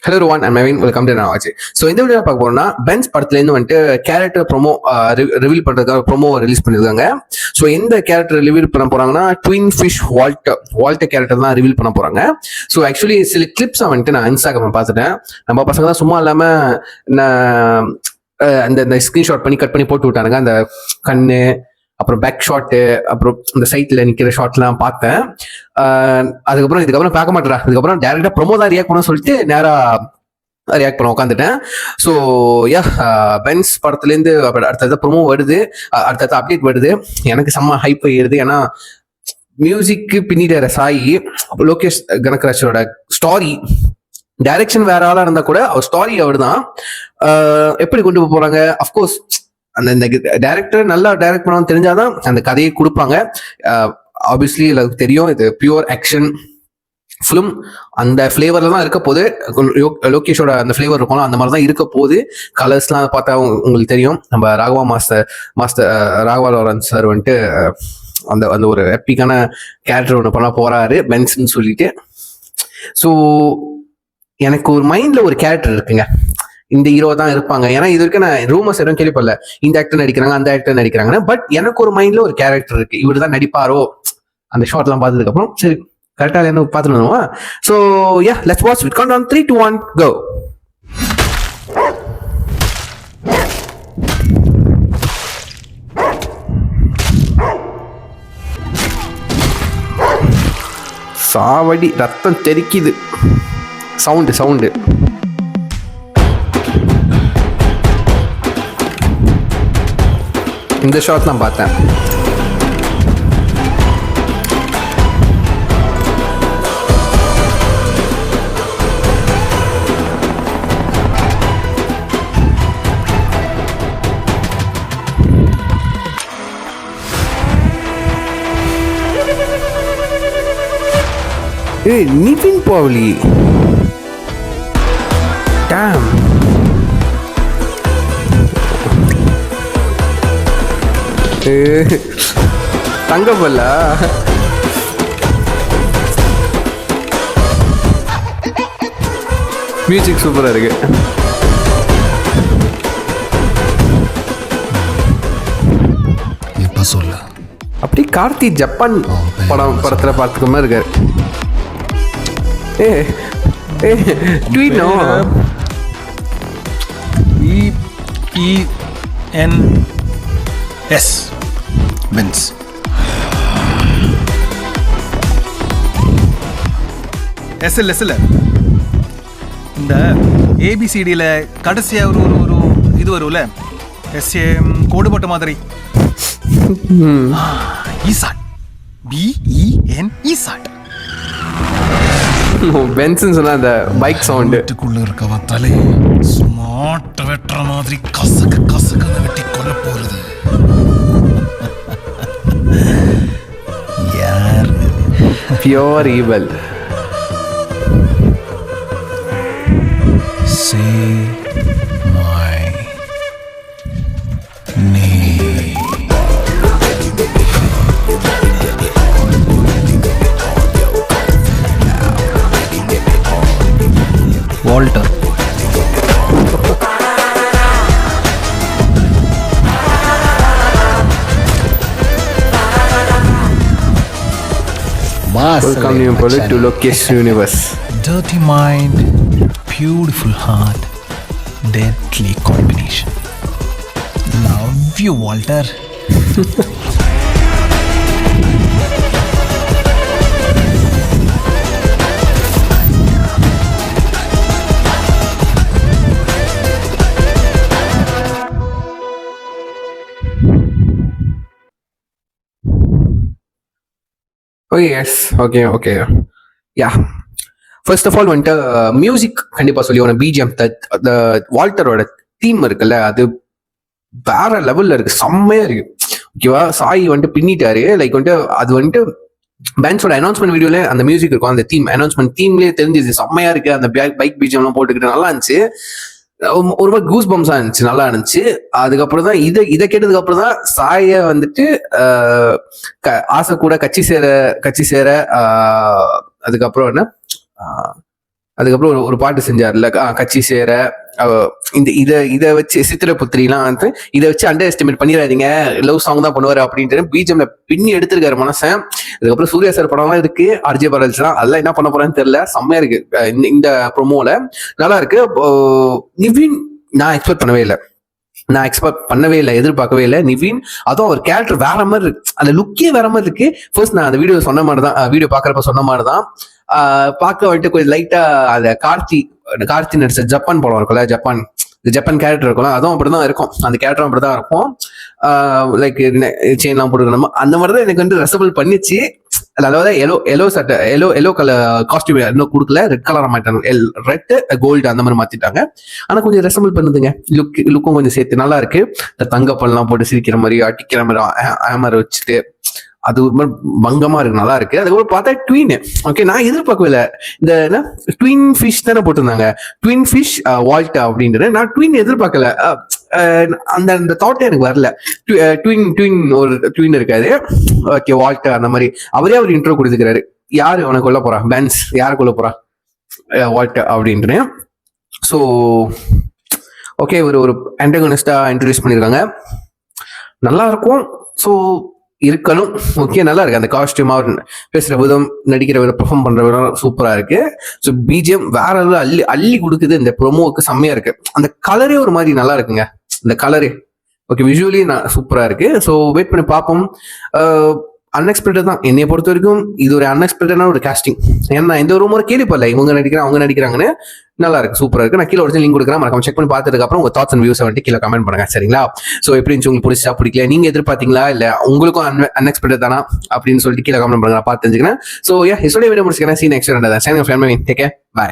Hello Ruwan and Mevin, welcome to நாவாச்சு. So இந்த வீடியோ பார்க்க போறோம்னா பென்ஸ் படத்துலேருந்து வந்துட்டு கேரக்டர் ப்ரோமோ ரிவீல் பண்ணுறதுக்காக ப்ரோமோ ரிலீஸ் பண்ணியிருக்காங்க. ஸோ எந்த கேரக்டர் ரிவீல் பண்ண போறாங்கன்னா ட்வின் ஃபிஷ் வால்டர் கேரக்டர் தான் ரிவீல் பண்ண போறாங்க. ஸோ ஆக்சுவலி சில கிளிப்ஸை வந்துட்டு நான் இன்ஸ்டாகிராம் பார்த்துட்டேன். நம்ம பசங்க தான் சும்மா இல்லாமல் அந்த ஸ்க்ரீன்ஷாட் பண்ணி கட் பண்ணி போட்டு விட்டானுங்க. அந்த கண்ணு, அப்புறம் பேக் ஷாட்டு, அப்புறம் இந்த சைட்ல நிக்கிற ஷாட்லாம் பார்த்தேன். இதுக்கப்புறம் பார்க்க மாட்டேறா. இதுக்கப்புறம் டேரக்டா ப்ரோமோ தான் ரியாக்ட் பண்ண சொல்லிட்டு நேரா ரியாக்ட் பண்ண உட்காந்துட்டேன். ஸோ பென்ஸ் படத்துலேருந்து அடுத்தது ப்ரோமோ வருது, அடுத்தது அப்டேட் வருது. எனக்கு செம்ம ஹைப் ஆகிடுது. ஏன்னா மியூசிக்கு பின்னிட்டு சாயி லோகேஷ் கனகராஜோட ஸ்டாரி டைரக்ஷன் வேற ஆளா இருந்தா கூட அவர் ஸ்டாரி அவர் தான். எப்படி கொண்டு போறாங்க, அஃப்கோர்ஸ் அந்த டைரக்டர் நல்லா டைரக்ட் பண்ண தெரிஞ்சாதான் அந்த கதையை கொடுப்பாங்க. ஆப்வியஸ்லி எல்லாருக்கும் தெரியும், இது பியூர் ஆக்ஷன் ஃபிலிம். அந்த ஃபிளேவர்ல தான் இருக்க போது. லோகேஷோட அந்த ஃபிளேவர் இருக்கும், அந்த மாதிரி தான் இருக்க போது. கலர்ஸ்லாம் பார்த்தா உங்களுக்கு தெரியும். நம்ம ராகவா லாரன்ஸ் சார் வந்துட்டு அந்த அந்த ஒரு எப்பிக்கான கேரக்டர் ஒன்று பண்ண போறாரு பென்ஸ்ன்னு சொல்லிட்டு. ஸோ எனக்கு ஒரு மைண்ட்ல ஒரு கேரக்டர் இருக்குங்க, இந்த ஹீரோ தான் இருப்பாங்க. ஏன்னா இது வரைக்கும் நான் ரூமர்ஸ் எதுவும் கேள்விப்படல, இந்த ஆக்டர் நடிக்கிறாங்க அந்த ஆக்டர் நடிக்கிறாங்கன்னு. பட் எனக்கு ஒரு மைண்ட்ல ஒரு கேரக்டர் இருக்கு, இவர் தான் நடிப்பாரோ. அந்த ஷார்ட்லாம் பார்த்ததுக்கு அப்புறம் சரி கரெக்டா என்ன பார்த்துருவோம். So let's watch it. Count down 3, 2, 1 go. சாவடி ரத்தம் தெரிக்குது. சவுண்டு இந்த ஷாட் நான் பார்த்தேன். நிவின் பாவ்லி, டாம். தங்கப்பல்ல மியூசிக் சூப்பரா இருக்கு. இப்ப சொல்ல அப்படி கார்த்தி ஜப்பான் படத்துல பார்த்துக்க மாதிரி இருக்காரு. ட்வீனோ EPNS பென்ஸ். எஸ்எல் இந்த ஏபிசிடியில் கடைசியாக ஒரு ஒரு இது வரும்ல, எஸ்ஏ கோடு போட்ட மாதிரி. ஈசாட், BEN ஈசாட். பென்ஸ்ன்னு சொன்னா அந்த பைக் சவுண்ட். வீட்டுக்குள்ள இருக்கவ தலை ஸ்மார்ட் வெட்டுற மாதிரி கசக்கு வெட்டி கொல்ல போறது யார்? Pure evil. Say my name. Walter. Welcome to Lokesh Universe. Dirty mind, beautiful heart, deadly combination. Love you, Walter. Okay. Yeah, first of all வந்துட்டு மியூசிக் கண்டிப்பா சொல்லி ஒன்று பிஜிஎம் வால்டரோட தீம் இருக்குல்ல, அது வேற லெவல்ல இருக்கு, செம்மையா இருக்கு. ஓகேவா, சாய் வந்துட்டு பின்னிட்டாரு. லைக் வந்துட்டு அது வந்துட்டு பென்ஸோட அனௌன்ஸ்மெண்ட் வீடியோல அந்த மியூசிக் இருக்கும், அந்த தீம் அனௌன்ஸ்மெண்ட் தீம்லேயே தெரிஞ்சிச்சு, செம்மையா இருக்கு. அந்த பைக் பிஜிஎம்லாம் போட்டுக்கிட்டு நல்லா இருந்துச்சு. ஒரு மாதிரி கூஸ் பம்ஸா இருந்துச்சு, நல்லா இருந்துச்சு. அதுக்கப்புறம் தான் இதை கேட்டதுக்கு அப்புறம் தான் சாய வந்துட்டு ஆசை கூட கட்சி சேர அதுக்கப்புறம் என்ன அதுக்கப்புறம் ஒரு பாட்டு செஞ்சார்ல, கட்சி சேர இதை வச்சு சித்திர புத்திரிலாம் வந்து இதை வச்சு அண்டர் எஸ்டிமேட் பண்ணிடாதீங்க, லவ் சாங் தான் பண்ணுவாரு அப்படின்ட்டு பிஜிஎம்ல பின்னி எடுத்திருக்காரு மனசன். அதுக்கப்புறம் சூர்யா சார் படம்லாம் இருக்கு, ஆர்ஜே பரல்ஸ்லாம், அதெல்லாம் என்ன பண்ண போறான்னு தெரியல. செம்மையா இருக்கு இந்த ப்ரோமோல, நல்லா இருக்கு. நிவின் நான் எக்ஸ்பெக்ட் பண்ணவே இல்லை, எதிர்பார்க்கவே இல்லை. நிவின் அதுவும் ஒரு கேரக்டர் வேற மாதிரி இருக்கு, அந்த லுக்கே வேற மாதிரி இருக்கு. ஃபர்ஸ்ட் நான் அந்த வீடியோ சொன்ன மாதிரி தான், வீடியோ பாக்குறப்ப சொன்ன மாதிரி தான் பார்க்க வந்துட்டு கொஞ்சம் லைட்டா அந்த கார்த்தி நடிச்ச ஜப்பான் படம் இருக்கும்ல, ஜப்பான் கேரக்டர் இருக்கும்ல, அதுவும் அப்படிதான் இருக்கும். அந்த கேரக்டரும் அப்படிதான் இருக்கும். லைக் செயின்லாம் போட்டுக்கணும், அந்த மாதிரிதான் எனக்கு வந்து ரெசபிள் பண்ணிச்சு. அதாவது எல்லோ கலர் காஸ்டியூம் இன்னும் கொடுக்கல, ரெட் கலரா மாட்டாங்க, ரெட் கோல்டு அந்த மாதிரி மாத்திட்டாங்க. ஆனா கொஞ்சம் ரெசபிள் பண்ணுதுங்க, லுக்கும் கொஞ்சம் சேர்த்து நல்லா இருக்கு. இந்த தங்கப்பல்லாம் போட்டு சிரிக்கிற மாதிரி, அடிக்கிற மாதிரி ஆமர் வச்சுட்டு, அது ஒரு மாதிரி பங்கமா இருக்கு, நல்லா இருக்கு. அதுக்கப்புறம் பார்த்தா ட்வீன், ஓகே, நான் எதிர்பார்க்கவே இல்லை. இந்த என்ன ட்வின் ஃபிஷ் தானே போட்டிருந்தாங்க, ட்வின் ஃபிஷ் வால்ட் அப்படின்றது, நான் ட்வின் எதிர்பார்க்கல. அந்த தாட்டே எனக்கு வரல. ஒரு ட்வின் இருக்காது, ஓகே, வால்ட் அந்த மாதிரி அவரே அவர் இன்ட்ரோ கொடுத்துக்கிறாரு. யாரு அவனை கொல்ல போறா, பென்ஸ் யாரை கொல்ல போறா, வால்ட் அப்படின்ட்டு. ஸோ ஓகே, ஒரு ஆன்டகனிஸ்டா இன்ட்ரடியூஸ் பண்ணியிருக்காங்க, நல்லா இருக்கும். ஸோ இருக்கணும், ஓகே, நல்லா இருக்கு. அந்த காஸ்டியூம், அவர் பேசுற விதம், நடிக்கிற விதம், பெர்ஃபார்ம் பண்ற விதம் சூப்பரா இருக்கு. ஸோ பிஜிஎம் வேற அள்ளி கொடுக்குது இந்த ப்ரோமோவுக்கு, செம்மையா இருக்கு. அந்த கலரே ஒரு மாதிரி நல்லா இருக்குங்க, இந்த கலரே ஓகே, விஷுவலி சூப்பரா இருக்கு. ஸோ வெயிட் பண்ணி பார்ப்போம். அன்எக்ஸ்பெக்டட் தான் என்னைய பொறுத்த வரைக்கும், இது ஒரு அன்எக்ஸ்பெக்டடான ஒரு காஸ்டிங். ஏன்னா இந்த ஒரு முறை கேள்விப்படல, இவங்க நடிக்கிறாங்க அவங்க நடிக்கிறாங்கன்னு. நல்லா இருக்கு, சூப்பரா இருக்கு. நான் கீழே ஒரு லிங்க் கொடுக்குறேன், மறக்காம செக் பண்ணி பார்த்ததுக்கு அப்புறம் உங்க தாட்ஸ் அண்ட் வியூஸ் வந்துட்டு கீழே கமெண்ட் பண்ணுங்க, சரிங்களா? ஸோ எப்படி இருந்துச்சு, உங்களுக்கு பிடிச்சா பிடிக்கல, நீங்க எதிர்பார்த்தீங்களா இல்ல உங்களுக்கும் அன்எக்ஸ்பெக்டட் தானா அப்படின்னு சொல்லிட்டு கீழே கமெண்ட் பண்ணுங்க, பார்த்து தெரிஞ்சுக்கிறேன். ஸோ இதோட வீடியோ முடிச்சுக்கிறேன். See next take care, by.